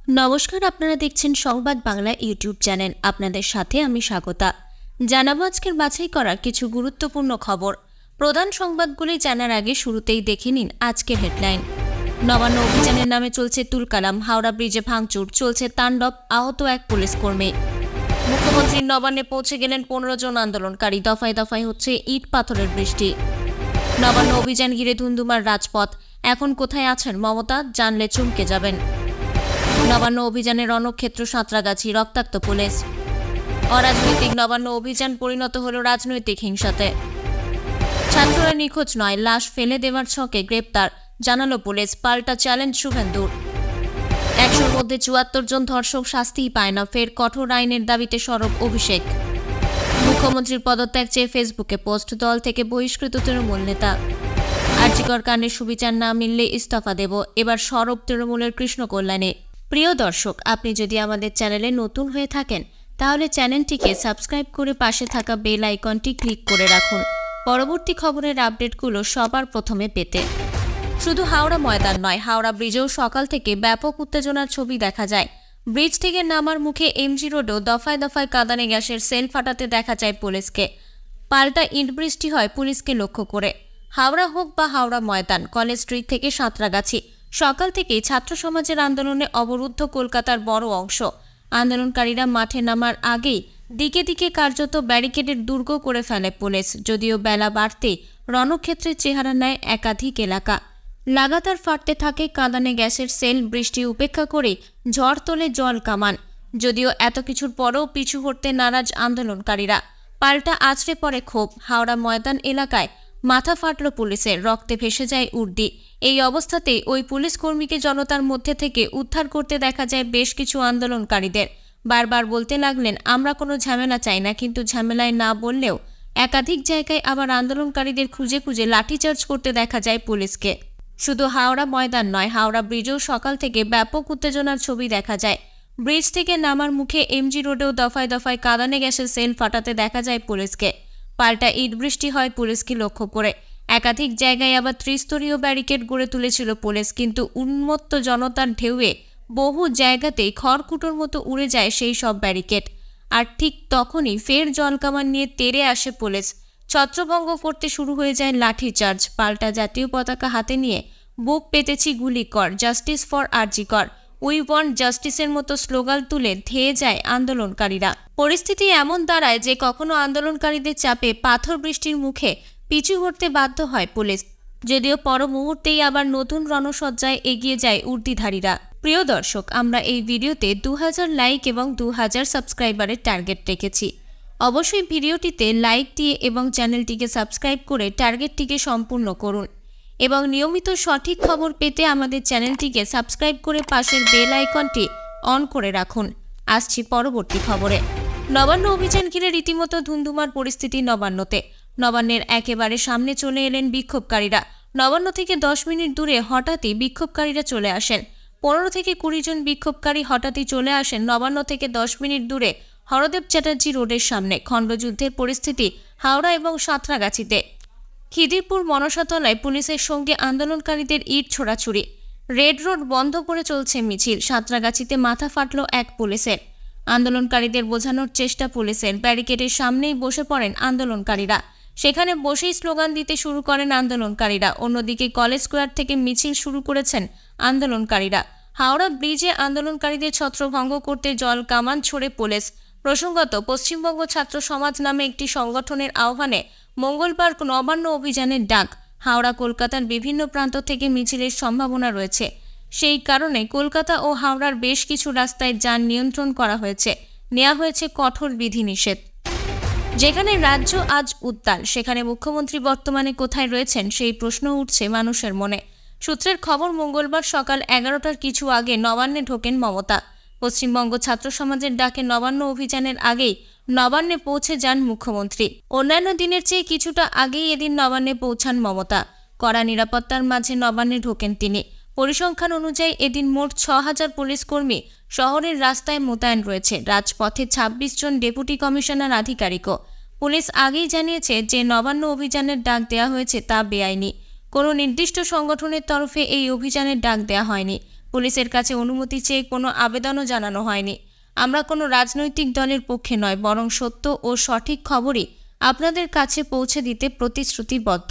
নমস্কার, আপনারা দেখছেন সংবাদ বাংলা ইউটিউব চ্যানেল। আপনাদের সাথে আমি স্বাগতা। জানাবো আজকের বাছাই করা কিছু গুরুত্বপূর্ণ খবর। প্রধান সংবাদগুলি জানার আগে শুরুতেই দেখে নিন আজকের হেডলাইন। নবান্ন অভিযানের নামে চলছে তুলকালাম, হাওড়া ব্রিজে ভাঙচুর, চলছে তাণ্ডব, আহত এক পুলিশ কর্মী। মুখ্যমন্ত্রীর নবান্নে পৌঁছে গেলেন 15 জন আন্দোলনকারী, দফায় দফায় হচ্ছে ইট পাথরের বৃষ্টি। নবান্ন অভিযান ঘিরে ধুন্ধুমার রাজপথ, এখন কোথায় আছেন মমতা, জানলে চমকে যাবেন। নবান্ন অভিযানের রণক্ষেত্র সাঁতরাগাছি, রক্তাক্ত পুলিশ। অরাজনৈতিক নবান্ন অভিযান পরিণত হল রাজনৈতিক হিংসাতে। ছাত্ররা নিখোঁজ নয়, লাশ ফেলে দেওয়ার ছকে গ্রেপ্তার, জানালো পুলিশ, পাল্টা চ্যালেঞ্জ শুভেন্দুর। 100-র মধ্যে 74 জন ধর্ষক শাস্তিই পায় না, ফের কঠোর আইনের দাবিতে সরব অভিষেক। মুখ্যমন্ত্রীর পদত্যাগ চেয়ে ফেসবুকে পোস্ট, দল থেকে বহিষ্কৃত তৃণমূল নেতা। আরজিকর কাণ্ডের সুবিচার না মিললে ইস্তফা দেব, এবার সরব তৃণমূলের কৃষ্ণ কল্যাণে। প্রিয় দর্শক, আপনি যদি আমাদের চ্যানেলে নতুন হয়ে থাকেন তাহলে চ্যানেলটিকে সাবস্ক্রাইব করে পাশে থাকা বেল আইকনটি ক্লিক করে রাখুন পরবর্তী খবরের আপডেটগুলো সবার প্রথমে পেতে। শুধু হাওড়া ময়দান নয়, হাওড়া ব্রিজেও সকাল থেকে ব্যাপক উত্তেজনার ছবি দেখা যায়। ব্রিজ থেকে নামার মুখে এমজি রোডেও দফায় দফায় কাঁদানে গ্যাসের সেল ফাটাতে দেখা যায় পুলিশকে। পাল্টা ইট বৃষ্টি হয় পুলিশকে লক্ষ্য করে। হাওড়া হোক বা হাওড়া ময়দান, কলেজ স্ট্রিট থেকে সাঁতরাগাছি, সকাল থেকেই ছাত্র সমাজের আন্দোলনে অবরুদ্ধ কলকাতার বড় অংশ। আন্দোলনকারীরা মাঠে নামার আগেই দিকে দিকে কার্যত ব্যারিকেডের দুর্গ করে ফেলে পুলিশ। যদিও বেলা বাড়তেই রণক্ষেত্রের চেহারা নেয় একাধিক এলাকা। লাগাতার ফাটতে থাকে কাঁদানে গ্যাসের সেল, বৃষ্টি উপেক্ষা করে ঝড় তোলে জল কামান। যদিও এত কিছুর পরেও পিছু হটতে নারাজ আন্দোলনকারীরা, পাল্টা আছড়ে পড়ে ক্ষোভ। হাওড়া ময়দান এলাকায় মাথা ফাটল পুলিশের, রক্তে ভেসে যায় উর্দি। এই অবস্থাতেই ওই পুলিশ কর্মীকে জনতার মধ্যে থেকে উদ্ধার করতে দেখা যায় বেশ কিছু আন্দোলনকারীদের। বারবার বলতে লাগলেন, আমরা কোনো ঝামেলা চাই না, কিন্তু ঝামেলায় না বললেও একাধিক জায়গায় আবার আন্দোলনকারীদের খুঁজে খুঁজে লাঠিচার্জ করতে দেখা যায় পুলিশকে। শুধু হাওড়া ময়দান নয়, হাওড়া ব্রিজেও সকাল থেকে ব্যাপক উত্তেজনার ছবি দেখা যায়। ব্রিজ থেকে নামার মুখে এমজি রোডেও দফায় দফায় কাঁদানে গ্যাসের সেল ফাটাতে দেখা যায় পুলিশকে। পাল্টা ইট বৃষ্টি হয় পুলিশকে লক্ষ্য করে। একাধিক জায়গায় আবার ত্রিস্তরীয় ব্যারিকেড গড়ে তুলেছিল পুলিশ, কিন্তু উন্মত্ত জনতার ঢেউয়ে বহু জায়গাতেই খড়কুটোর মতো উড়ে যায় সেই সব ব্যারিকেড। আর ঠিক তখনই ফের জলকামান নিয়ে তেড়ে আসে পুলিশ। ছত্রভঙ্গ করতে শুরু হয়ে যায় লাঠিচার্জ। পাল্টা জাতীয় পতাকা হাতে নিয়ে বুক পেতেছি গুলি কর, justice for RG Kar, we want জাস্টিসের মতো স্লোগান তুলে ধেয়ে যায় আন্দোলনকারীরা। পরিস্থিতি এমন দাঁড়ায় যে কখনো আন্দোলনকারীদের চাপে পাথর বৃষ্টির মুখে পিছু হটতে বাধ্য হয় পুলিশ। যদিও পর মুহূর্তেই আবার নতুন রণসজ্জায় এগিয়ে যায় উর্দিধারীরা। প্রিয় দর্শক, আমরা এই ভিডিওতে 2000 লাইক এবং 2000 সাবস্ক্রাইবারের টার্গেট রেখেছি। অবশ্যই ভিডিওটিতে লাইক দিয়ে এবং চ্যানেলটিকে সাবস্ক্রাইব করে টার্গেটটিকে সম্পূর্ণ করুন এবং নিয়মিত সঠিক খবর পেতে আমাদের চ্যানেলটিকে সাবস্ক্রাইব করে পাশের বেল আইকনটি অন করে রাখুন। আসছি পরবর্তী খবরে। নবান্ন অভিযান ঘিরে রীতিমতো ধুন্ধুমার পরিস্থিতি নবান্নতে। নবান্নের একেবারে সামনে চলে এলেন বিক্ষোভকারীরা। নবান্ন থেকে 10 মিনিট দূরে হঠাৎই বিক্ষোভকারীরা চলে আসেন। 15 থেকে 20 জন বিক্ষোভকারী হঠাৎই চলে আসেন নবান্ন থেকে 10 মিনিট দূরে হরদেব চ্যাটার্জি রোডের সামনে। খণ্ডযুদ্ধের পরিস্থিতি হাওড়া এবং সাঁতরাগাছিতে। খিদিরপুর মনসাতলায় পুলিশের সঙ্গে আন্দোলনকারীদের ইট ছোড়াছুড়ি। রেড রোড বন্ধ করে চলছে মিছিল। সাঁতরাগাছিতে মাথা ফাটল এক পুলিশের। আন্দোলনকারীদের বোঝানোর চেষ্টা পুলিশের। ব্যারিকেডের সামনেই বসে পড়েন আন্দোলনকারীরা। সেখানে বসেই স্লোগান দিতে শুরু করেন আন্দোলনকারীরা। অন্যদিকে কলেজ স্কোয়ার থেকে মিছিল শুরু করেছেন আন্দোলনকারীরা। হাওড়া ব্রিজে আন্দোলনকারীদের ছত্রভঙ্গ করতে জল কামান ছোড়ে পুলিশ। প্রসঙ্গত, পশ্চিমবঙ্গ ছাত্র সমাজ নামে একটি সংগঠনের আহ্বানে মঙ্গলবার নবান্ন অভিযানের ডাক। হাওড়া কলকাতার বিভিন্ন প্রান্ত থেকে মিছিলের সম্ভাবনা রয়েছে। সেই কারণে কলকাতা ও হাওড়ার বেশ কিছু রাস্তায় যান নিয়ন্ত্রণ করা হয়েছে। নেওয়া হয়েছে কঠোর বিধিনিষেধ। যেখানে রাজ্য আজ উত্তাল, সেখানে মুখ্যমন্ত্রী বর্তমানে কোথায় রয়েছেন সেই প্রশ্ন উঠছে মানুষের মনে। সূত্রের খবর, মঙ্গলবার সকাল 11টার কিছু আগে নবান্নে ঢোকেন মমতা। পশ্চিমবঙ্গ ছাত্র সমাজের ডাকে নবান্ন অভিযানের আগেই নবান্নে পৌঁছে যান মুখ্যমন্ত্রী। অন্যান্য দিনের চেয়ে কিছুটা আগেই এদিন নবান্নে পৌঁছান মমতা। কড়া নিরাপত্তার মাঝে নবান্নে ঢোকেন তিনি। পরিসংখ্যান অনুযায়ী এদিন মোট 6000 পুলিশ কর্মী শহরের রাস্তায় মোতায়েন রয়েছে। রাজপথে 26 জন ডেপুটি কমিশনার আধিকারিকও। পুলিশ আগেই জানিয়েছে যে নবান্ন অভিযানের ডাক দেওয়া হয়েছে তা বেআইনি। কোনো নির্দিষ্ট সংগঠনের তরফে এই অভিযানের ডাক দেওয়া হয়নি। পুলিশের কাছে অনুমতি চেয়ে কোনো আবেদনও জানানো হয়নি। আমরা কোনো রাজনৈতিক দলের পক্ষে নয়, বরং সত্য ও সঠিক খবরই আপনাদের কাছে পৌঁছে দিতে প্রতিশ্রুতিবদ্ধ।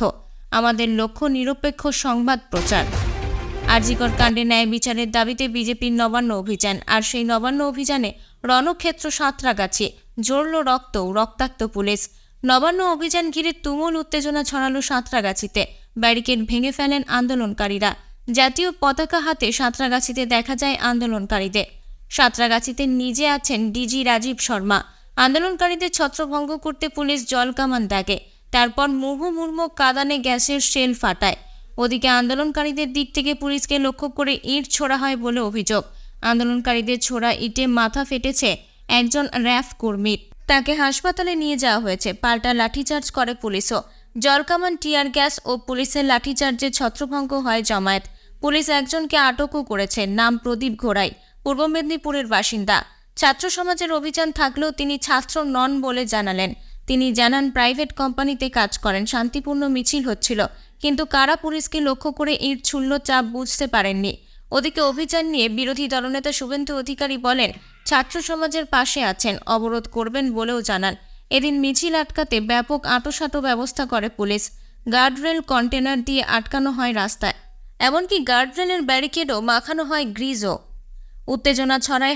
আমাদের লক্ষ্য নিরপেক্ষ সংবাদ প্রচার। আরজিকর কাণ্ডে ন্যায় বিচারের দাবিতে বিজেপির নবান্ন অভিযান। আর সেই নবান্ন অভিযানে রণক্ষেত্র সাঁতরাগাছি, ঝরল রক্তাক্ত পুলিশ। নবান্ন অভিযান ঘিরে তুমুল উত্তেজনা ছড়ালো সাঁতরাগাছিতে। ব্যারিকেড ভেঙে ফেলেন আন্দোলনকারীরা। জাতীয় পতাকা হাতে সাঁতরাগাছিতে দেখা যায় আন্দোলনকারীদের। সাঁতরাগাছিতে নিজে আছেন ডিজি রাজীব শর্মা। আন্দোলনকারীদের ছত্রভঙ্গ করতে পুলিশ জলকামান দাগে, তারপর মুহুর্মুহু কাঁদানে গ্যাসের শেল ফাটায়। ওদিকে আন্দোলনকারীদের দিক থেকে পুলিশকে লক্ষ্য করে ইট ছোড়া হয় বলে অভিযোগ। আন্দোলনকারীদের ছোড়া ইটে মাথা ফেটেছে একজন র্যাফ কর্মীর। তাকে হাসপাতালে নিয়ে যাওয়া হয়েছে। পাল্টা লাঠিচার্জ করে পুলিশও। জলকামান, টিয়ার গ্যাস ও পুলিশের লাঠিচার্জে ছত্রভঙ্গ হয় জমায়েত। পুলিশ একজনকে আটকও করেছে, নাম প্রদীপ ঘোড়াই, পূর্ব মেদিনীপুরের বাসিন্দা। ছাত্র সমাজের অভিযান থাকলেও তিনি ছাত্র নন বলে জানালেন। তিনি জানান, প্রাইভেট কোম্পানিতে কাজ করেন। শান্তিপূর্ণ মিছিল হচ্ছিল, কিন্তু কারা পুলিশকে লক্ষ্য করে ইট ছুড়ল চাপ বুঝতে পারেননি। ওদিকে অভিযান নিয়ে বিরোধী দলনেতা শুভেন্দু অধিকারী বলেন, ছাত্র সমাজের পাশে আছেন, অবরোধ করবেন বলেও জানান। এদিন মিছিল আটকাতে ব্যাপক আঁটোসাঁটো ব্যবস্থা করে পুলিশ। গার্ডরেল, কন্টেনার দিয়ে আটকানো হয় রাস্তায়, এমনকি গার্ডরেলের ব্যারিকেডও মাখানো হয় গ্রিজও। উত্তেজনা ছড়ায়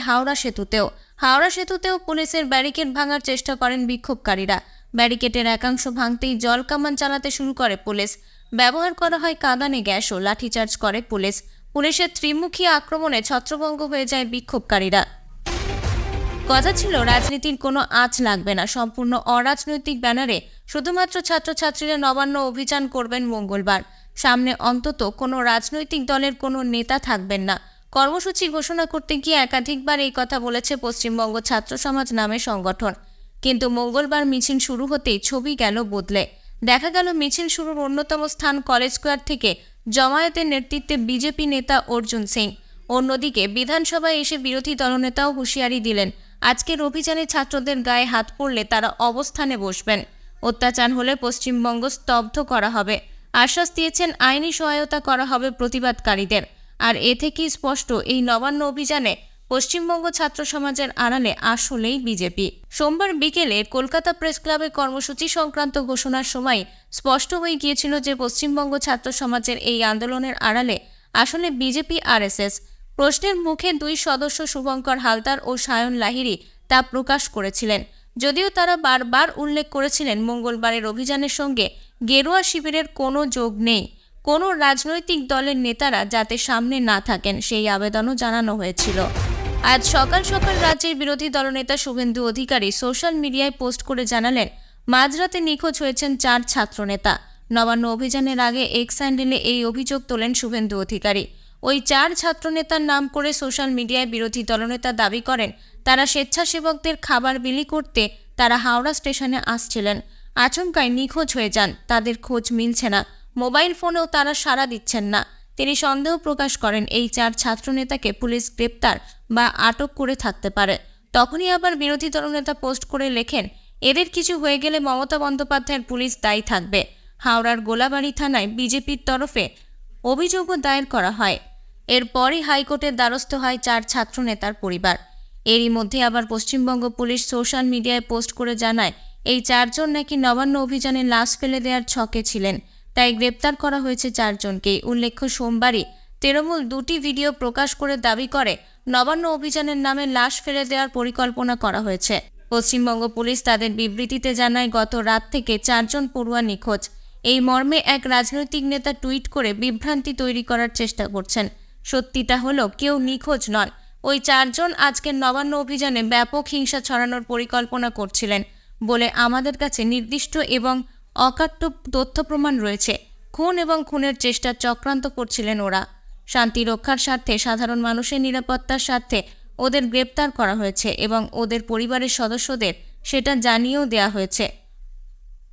হাওড়া সেতুতেও পুলিশের ব্যারিকেড ভাঙার চেষ্টা করেন বিক্ষোভকারীরা। ব্যারিকেডের একাংশ ভাঙতেই জলকামান চালাতে শুরু করে পুলিশ। ব্যবহার করা হয় কাঁদানে গ্যাস ও লাঠিচার্জ করে পুলিশ। পুলিশের ত্রিমুখী আক্রমণে ছত্রভঙ্গ হয়ে যায় বিক্ষোভকারীরা। কথা ছিল, রাজনীতির কোনো আঁচ লাগবে না। সম্পূর্ণ অরাজনৈতিক ব্যানারে শুধুমাত্র ছাত্রছাত্রীরা নবান্ন অভিযান করবেন মঙ্গলবার। সামনে অন্তত কোনো রাজনৈতিক দলের কোনো নেতা থাকবেন না। কর্মসূচি ঘোষণা করতে গিয়ে একাধিকবার এই কথা বলেছে পশ্চিমবঙ্গ ছাত্র সমাজ নামে সংগঠন। কিন্তু মঙ্গলবার মিছিল শুরু হতেই ছবি গেল বদলে। দেখা গেল মিছিল শুরুর অন্যতম স্থান কলেজ স্কোয়ার থেকে জমায়েতের নেতৃত্বে বিজেপি নেতা অর্জুন সিং। অন্যদিকে বিধানসভায় এসে বিরোধী দলনেতাও হুঁশিয়ারি দিলেন, আজকের অভিযানে ছাত্রদের গায়ে হাত পড়লে তারা অবস্থানে বসবেন। অত্যাচার হলে পশ্চিমবঙ্গ স্তব্ধ করা হবে। আশ্বাস দিয়েছেন আইনি সহায়তা করা হবে প্রতিবাদকারীদের। আর এ থেকেই স্পষ্ট, এই নবান্ন অভিযানে পশ্চিমবঙ্গ ছাত্র সমাজের আড়ালে আসলেই বিজেপি। সোমবার বিকেলে কলকাতা প্রেস ক্লাবে কর্মসূচি সংক্রান্ত ঘোষণার সময় স্পষ্ট হয়ে গিয়েছিল যে পশ্চিমবঙ্গ ছাত্র সমাজের এই আন্দোলনের আড়ালে আসলে বিজেপি আরএসএস। প্রশ্নের মুখে দুই সদস্য শুভঙ্কর হালদার ও সায়ন লাহিড়ী তা প্রকাশ করেছিলেন। যদিও তারা বারবার উল্লেখ করেছিলেন মঙ্গলবারের অভিযানের সঙ্গে গেরুয়া শিবিরের কোনো যোগ নেই। কোনো রাজনৈতিক দলের নেতারা যাতে সামনে না থাকেন সেই আবেদনও জানানো হয়েছিল। আজ সকাল সকাল রাজ্যের বিরোধী দলনেতা শুভেন্দু অধিকারী সোশ্যাল মিডিয়ায় পোস্ট করে জানালেন, মাঝরাতে নিখোঁজ হয়েছেন 4 ছাত্রনেতা। নবান্ন অভিযানের আগে এক্স হ্যান্ডেলে এই অভিযোগ তোলেন শুভেন্দু অধিকারী। ওই 4 ছাত্রনেতার নাম করে সোশ্যাল মিডিয়ায় বিরোধী দলনেতা দাবি করেন, তারা স্বেচ্ছাসেবকদের খাবার বিলি করতে তারা হাওড়া স্টেশনে আসছিলেন। আচমকাই নিখোঁজ হয়ে যান, তাদের খোঁজ মিলছে না। মোবাইল ফোনেও তারা সাড়া দিচ্ছেন না। তিনি সন্দেহ প্রকাশ করেন এই 4 ছাত্রনেতাকে পুলিশ গ্রেপ্তার বা আটক করে থাকতে পারে। তখনই আবার বিরোধী দলনেতা পোস্ট করে লেখেন, এদের কিছু হয়ে গেলে মমতা বন্দ্যোপাধ্যায়ের পুলিশ দায়ী থাকবে। হাওড়ার গোলাবাড়ি থানায় বিজেপির তরফে অভিযোগও দায়ের করা হয়। এরপরই হাইকোর্টের দ্বারস্থ হয় 4 ছাত্রনেতার পরিবার। এরই মধ্যে আবার পশ্চিমবঙ্গ পুলিশ সোশ্যাল মিডিয়ায় পোস্ট করে জানায়, এই 4 জন নাকি নবান্ন অভিযানে লাশ ফেলে দেওয়ার ছকে ছিলেন, তাই গ্রেপ্তার করা হয়েছে 4 জনকেই। উল্লেখ্য, সোমবারই তৃণমূল 2টি ভিডিও প্রকাশ করে দাবি করে নবান্ন অভিযানের নামে লাশ ফেলে দেওয়ার পরিকল্পনা করা হয়েছে। পশ্চিমবঙ্গ পুলিশ তাদের বিবৃতিতে জানায়, গত রাত থেকে 4 জন পড়ুয়া নিখোঁজ। এই মর্মে এক রাজনৈতিক নেতা টুইট করে বিভ্রান্তি তৈরি করার চেষ্টা করছেন। সত্যিটা হলো, কেউ নিখোঁজ নন। ওই 4 জন আজকের নবান্ন অভিযানে ব্যাপক হিংসা ছড়ানোর পরিকল্পনা করছিলেন বলে আমাদের কাছে নির্দিষ্ট এবং অকাট্য তথ্য প্রমাণ রয়েছে। খুন এবং খুনের চেষ্টা চক্রান্ত করছিলেন ওরা। শান্তি রক্ষার স্বার্থে, সাধারণ মানুষের নিরাপত্তার স্বার্থে ওদের গ্রেপ্তার করা হয়েছে এবং ওদের পরিবারের সদস্যদের সেটা জানিয়েও দেওয়া হয়েছে।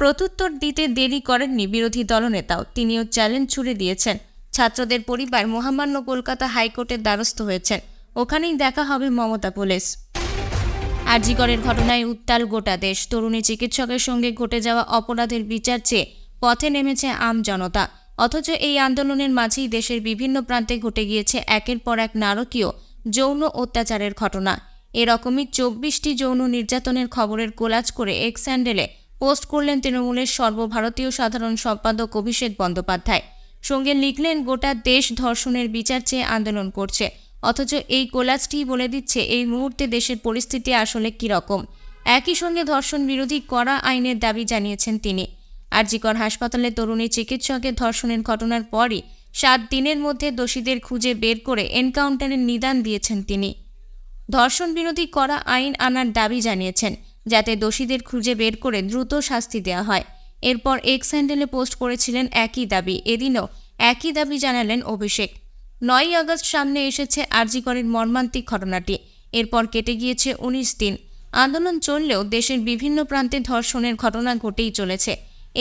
প্রত্যুত্তর দিতে দেরি করেননি বিরোধী দলনেতাও। তিনিও চ্যালেঞ্জ ছুড়ে দিয়েছেন। ছাত্রদের পরিবার মহামান্য কলকাতা হাইকোর্টের দ্বারস্থ হয়েছেন। ওখানেই দেখা হবে মমতা পুলিশ। আরজিকরের ঘটনায় উত্তাল গোটা দেশ। তরুণী চিকিৎসকের সঙ্গে ঘটে যাওয়া অপরাধের বিচার চেয়ে পথে নেমেছে আম জনতা। অথচ এই আন্দোলনের মাঝেই দেশের বিভিন্ন প্রান্তে ঘটে গিয়েছে একের পর এক নারকীয় যৌন অত্যাচারের ঘটনা। এরকমই 24টি যৌন নির্যাতনের খবরের কোলাজ করে এক্স হ্যান্ডেলে পোস্ট করলেন তৃণমূলের সর্বভারতীয় সাধারণ সম্পাদক অভিষেক বন্দ্যোপাধ্যায়। সঙ্গে লিখলেন, গোটা দেশ ধর্ষণের বিচার চেয়ে আন্দোলন করছে, অথচ এই কোলাজটি বলে দিচ্ছে এই মুহূর্তে দেশের পরিস্থিতি আসলে কীরকম। একই সঙ্গে ধর্ষণ বিরোধী কড়া আইনের দাবি জানিয়েছেন তিনি। আরজিকর হাসপাতালে তরুণী চিকিৎসকের ধর্ষণের ঘটনার পরই 7 দিনের মধ্যে দোষীদের খুঁজে বের করে এনকাউন্টারের নিদান দিয়েছেন তিনি। ধর্ষণ বিরোধী কড়া আইন আনার দাবি জানিয়েছেন, যাতে দোষীদের খুঁজে বের করে দ্রুত শাস্তি দেওয়া হয়। এরপর এক্স হ্যান্ডেলে পোস্ট করেছিলেন একই দাবি। এদিনও একই দাবি জানালেন অভিষেক। 9ই আগস্ট সামনে এসেছে আরজিকরের মর্মান্তিক ঘটনাটি। এরপর কেটে গিয়েছে 19 দিন। আন্দোলন চললেও দেশের বিভিন্ন প্রান্তে ধর্ষণের ঘটনা ঘটেই চলেছে।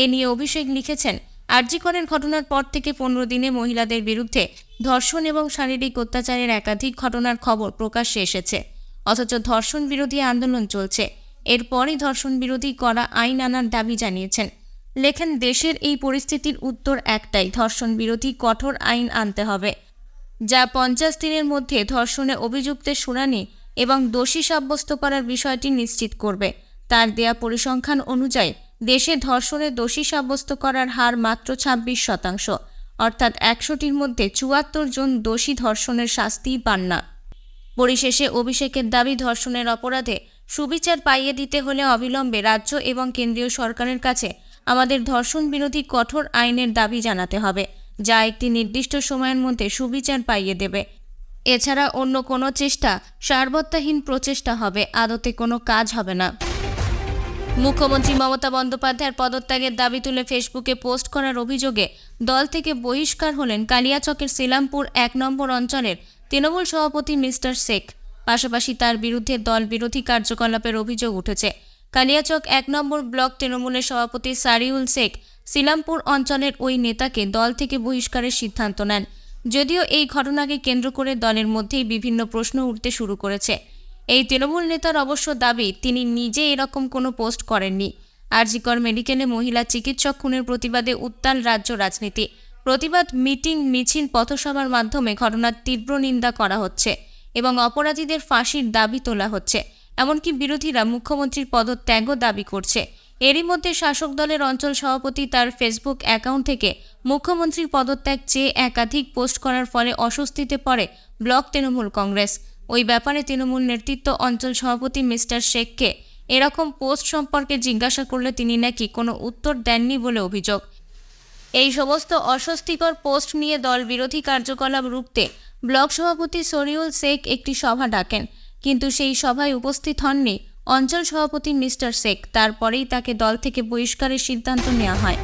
এ নিয়ে অভিষেক লিখেছেন, আরজিকরের ঘটনার পর থেকে 15 দিনে মহিলাদের বিরুদ্ধে ধর্ষণ এবং শারীরিক অত্যাচারের একাধিক ঘটনার খবর প্রকাশ্যে এসেছে, অথচ ধর্ষণ বিরোধী আন্দোলন চলছে। এরপরই ধর্ষণ বিরোধী কড়া আইন আনার দাবি জানিয়েছেন। লেখেন, দেশের এই পরিস্থিতির উত্তর একটাই, ধর্ষণ বিরোধী কঠোর আইন আনতে হবে, যা 50 দিনের মধ্যে ধর্ষণে অভিযুক্তের শুনানি এবং দোষী সাব্যস্ত করার বিষয়টি নিশ্চিত করবে। তার দেয়া পরিসংখ্যান অনুযায়ী দেশে ধর্ষণে দোষী সাব্যস্ত করার হার মাত্র 26%, অর্থাৎ 100টির মধ্যে 74 জন দোষী ধর্ষণের শাস্তিই পান না। পরিশেষে অভিষেকের দাবি, ধর্ষণের অপরাধে সুবিচার পাইয়ে দিতে হলে অবিলম্বে রাজ্য এবং কেন্দ্রীয় সরকারের কাছে আমাদের ধর্ষণ বিরোধী কঠোর আইনের দাবি জানাতে হবে, যা একটি নির্দিষ্ট সময়ের মধ্যে সুবিচার পাইয়ে দেবে। এছাড়া অন্য কোনো চেষ্টা সারবত্তাহীন প্রচেষ্টা হবে, আদতে কোনো কাজ হবে না। মুখ্যমন্ত্রী মমতা বন্দ্যোপাধ্যায়ের পদত্যাগের দাবি তুলে ফেসবুকে পোস্ট করার অভিযোগে দল থেকে বহিষ্কার হলেন কালিয়াচকের সিলামপুর 1 নম্বর অঞ্চলের তৃণমূল সভাপতি মিস্টার শেখ। পাশাপাশি তার বিরুদ্ধে দল বিরোধী কার্যকলাপের অভিযোগ উঠেছে। কালিয়াচক 1 নম্বর ব্লক তৃণমূলের সভাপতি সারিউল শেখ সিলামপুর অঞ্চলের ওই নেতাকে দল থেকে বহিষ্কারের সিদ্ধান্ত নেন। যদিও এই ঘটনাকে কেন্দ্র করে দলের মধ্যেই বিভিন্ন প্রশ্ন উঠতে শুরু করেছে। এই তৃণমূল নেতার অবশ্য দাবি, তিনি নিজে এরকম কোনো পোস্ট করেননি। আরজিকর মেডিকেলে মহিলা চিকিৎসক খুনের প্রতিবাদে উত্তাল রাজ্য রাজনীতি। প্রতিবাদ মিটিং, মিছিল, পথসভার মাধ্যমে ঘটনার তীব্র নিন্দা করা হচ্ছে এবং অপরাধীদের ফাঁসির দাবি তোলা হচ্ছে। এমনকি বিরোধীরা মুখ্যমন্ত্রীর পদত্যাগও দাবি করছে। এরই মধ্যে শাসক দলের অঞ্চল সভাপতি তার ফেসবুক অ্যাকাউন্ট থেকে মুখ্যমন্ত্রীর পদত্যাগ চেয়ে একাধিক পোস্ট করার ফলে অস্বস্তিতে পড়ে ব্লক তৃণমূল কংগ্রেস। ওই ব্যাপারে তৃণমূল নেতৃত্ব অঞ্চল সভাপতি মিস্টার শেখকে এরকম পোস্ট সম্পর্কে জিজ্ঞাসা করলে তিনি নাকি কোনো উত্তর দেননি বলে অভিযোগ। এই সমস্ত অস্বস্তিকর পোস্ট নিয়ে দল বিরোধী কার্যকলাপ রুখতে ব্লক সভাপতি সরিউল শেখ একটি সভা ডাকেন, কিন্তু সেই সভায় উপস্থিত হননি অঞ্চল সভাপতি মিস্টার শেখ। তারপরেই তাকে দল থেকে বহিষ্কারের সিদ্ধান্ত নেওয়া হয়।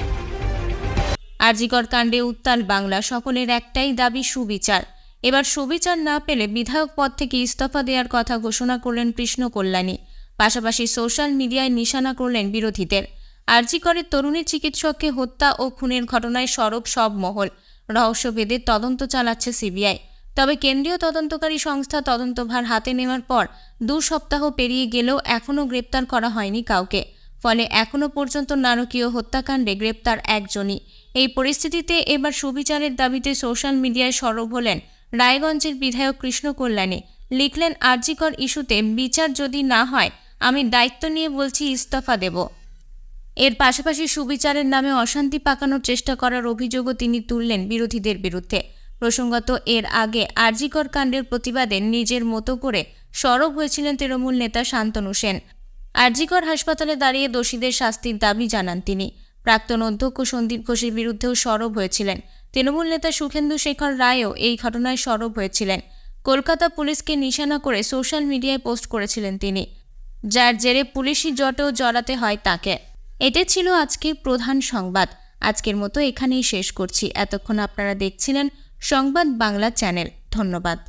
আরজিকর কাণ্ডে উত্তাল বাংলা, সকলের একটাই দাবি, সুবিচার। এবার সুবিচার না পেলে বিধায়ক পদ থেকে ইস্তফা দেওয়ার কথা ঘোষণা করলেন কৃষ্ণ কল্যাণী। পাশাপাশি সোশ্যাল মিডিয়ায় নিশানা করলেন বিরোধীদের। আরজিকরের তরুণী চিকিৎসককে হত্যা ও খুনের ঘটনায় সরব সব মহল। রহস্যভেদের তদন্ত চালাচ্ছে সিবিআই। তবে কেন্দ্রীয় তদন্তকারী সংস্থা তদন্তভার হাতে নেওয়ার পর 2 সপ্তাহ পেরিয়ে গেলেও এখনও গ্রেপ্তার করা হয়নি কাউকে। ফলে এখনও পর্যন্ত নারকীয় হত্যাকাণ্ডে গ্রেপ্তার একজনই। এই পরিস্থিতিতে এবার সুবিচারের দাবিতে সোশ্যাল মিডিয়ায় সরব হলেন রায়গঞ্জের বিধায়ক কৃষ্ণ কল্যাণী। লিখলেন, আরজিকর ইস্যুতে বিচার যদি না হয়, আমি দায়িত্ব নিয়ে বলছি ইস্তফা দেব। এর পাশাপাশি সুবিচারের নামে অশান্তি পাকানোর চেষ্টা করার অভিযোগও তিনি তুললেন বিরোধীদের বিরুদ্ধে। প্রসঙ্গত, এর আগে আরজিকর কাণ্ডের প্রতিবাদে নিজের মতো করে সরব হয়েছিলেন তৃণমূল নেতা শান্তনু সেন। আরজিকর হাসপাতালে দাঁড়িয়ে দোষীদের শাস্তির দাবি জানান তিনি। প্রাক্তন অধ্যক্ষ সন্দীপ ঘোষের বিরুদ্ধেও সরব হয়েছিলেন। তৃণমূল নেতা সুখেন্দু শেখর রায়ও এই ঘটনায় সরব হয়েছিলেন। কলকাতা পুলিশকে নিশানা করে সোশ্যাল মিডিয়ায় পোস্ট করেছিলেন তিনি, যার জেরে পুলিশি জটেও জড়াতে হয় তাকে। এটাই ছিল আজকের প্রধান সংবাদ। আজকের মতো এখানেই শেষ করছি। এতক্ষণ আপনারা দেখছিলেন সংবাদ বাংলা চ্যানেল। ধন্যবাদ।